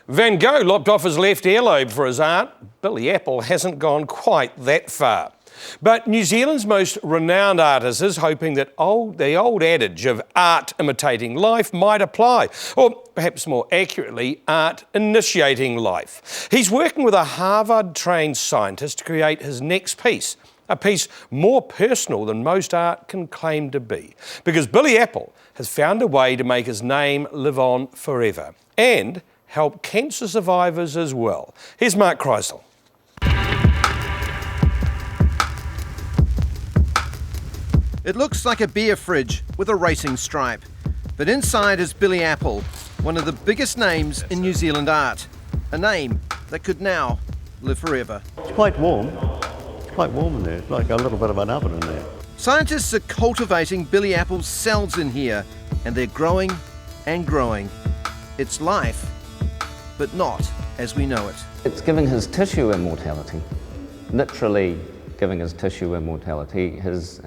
Van Gogh lopped off his left earlobe for his art. Billy Apple hasn't gone quite that far. But New Zealand's most renowned artist is hoping that the old adage of art imitating life might apply, or perhaps more accurately, art initiating life. He's working with a Harvard-trained scientist to create his next piece, a piece more personal than most art can claim to be, because Billy Apple has found a way to make his name live on forever and help cancer survivors as well. Here's Mark Kreisel. It looks like a beer fridge with a racing stripe. But inside is Billy Apple, one of the biggest names in New Zealand art. A name that could now live forever. It's quite warm. It's quite warm in there. It's like a little bit of an oven in there. Scientists are cultivating Billy Apple's cells in here, and they're growing and growing. It's life, but not as we know it. It's giving his tissue immortality, literally giving his tissue immortality. His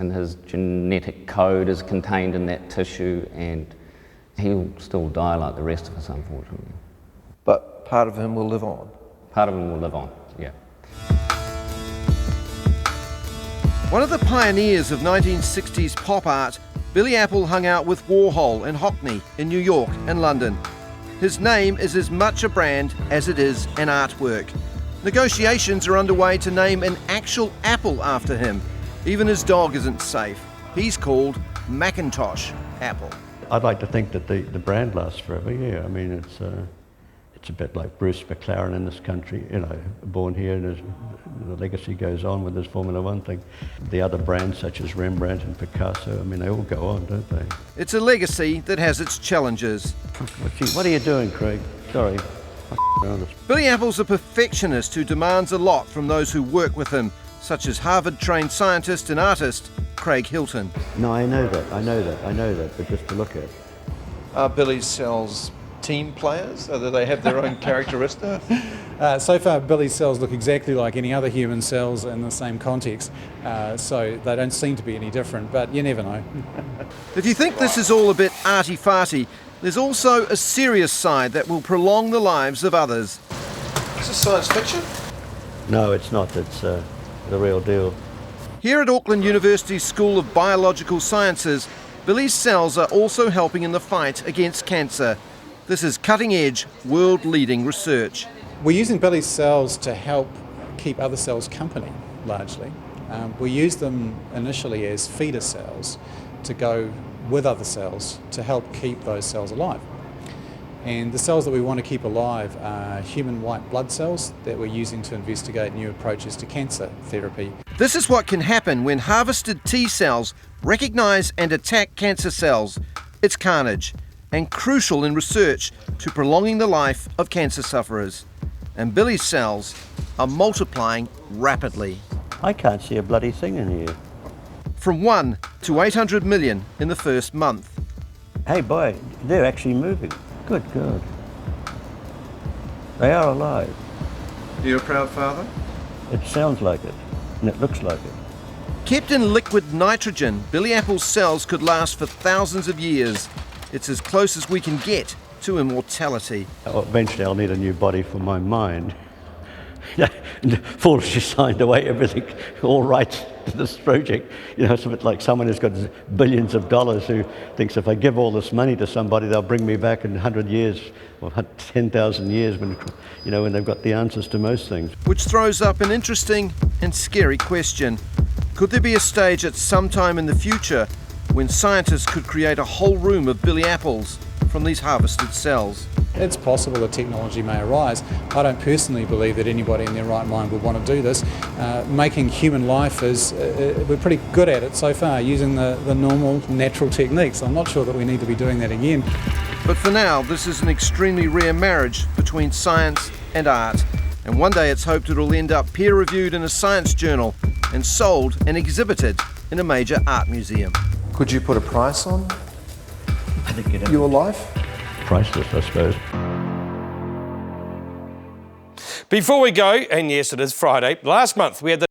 genetic code is contained in that tissue, and he'll still die like the rest of us, unfortunately. But part of him will live on. Part of him will live on, yeah. One of the pioneers of 1960s pop art, Billy Apple hung out with Warhol and Hockney in New York and London. His name is as much a brand as it is an artwork. Negotiations are underway to name an actual apple after him. Even his dog isn't safe. He's called Macintosh Apple. I'd like to think that the brand lasts forever, yeah. I mean, it's a bit like Bruce McLaren in this country, you know, born here, and the legacy goes on with this Formula One thing. The other brands such as Rembrandt and Picasso, I mean, they all go on, don't they? It's a legacy that has its challenges. What are you doing, Craig? Sorry. Billy Apple's a perfectionist who demands a lot from those who work with him, such as Harvard-trained scientist and artist Craig Hilton. No, I know that, but just to look at. Are Billy's cells team players? Do they have their own characteristics? So far, Billy's cells look exactly like any other human cells in the same context, so they don't seem to be any different, but you never know. If you think this is all a bit arty-farty, there's also a serious side that will prolong the lives of others. Is this science fiction? No, it's not. It's the real deal. Here at Auckland University's School of Biological Sciences, Billy's cells are also helping in the fight against cancer. This is cutting-edge, world-leading research. We're using Billy's cells to help keep other cells company, largely. We use them initially as feeder cells to go with other cells to help keep those cells alive. And the cells that we want to keep alive are human white blood cells that we're using to investigate new approaches to cancer therapy. This is what can happen when harvested T cells recognise and attack cancer cells. It's carnage, and crucial in research to prolonging the life of cancer sufferers. And Billy's cells are multiplying rapidly. I can't see a bloody thing in here. From 1 to 800 million in the first month. Hey boy, they're actually moving. Good God. They are alive. You're a proud father? It sounds like it, and it looks like it. Kept in liquid nitrogen, Billy Apple's cells could last for thousands of years. It's as close as we can get to immortality. Eventually I'll need a new body for my mind. Foolishly signed away everything, all rights to this project. You know, it's a bit like someone who's got billions of dollars who thinks if I give all this money to somebody, they'll bring me back in 100 years or 10,000 years when, you know, when they've got the answers to most things. Which throws up an interesting and scary question. Could there be a stage at some time in the future when scientists could create a whole room of Billy Apples from these harvested cells? It's possible that technology may arise. I don't personally believe that anybody in their right mind would want to do this. Making human life is, we're pretty good at it so far, using the normal, natural techniques. I'm not sure that we need to be doing that again. But for now, this is an extremely rare marriage between science and art. And one day it's hoped it'll end up peer-reviewed in a science journal and sold and exhibited in a major art museum. Could you put a price on I think your life? Priceless, I suppose. Before we go, and yes, it is Friday, last month we had the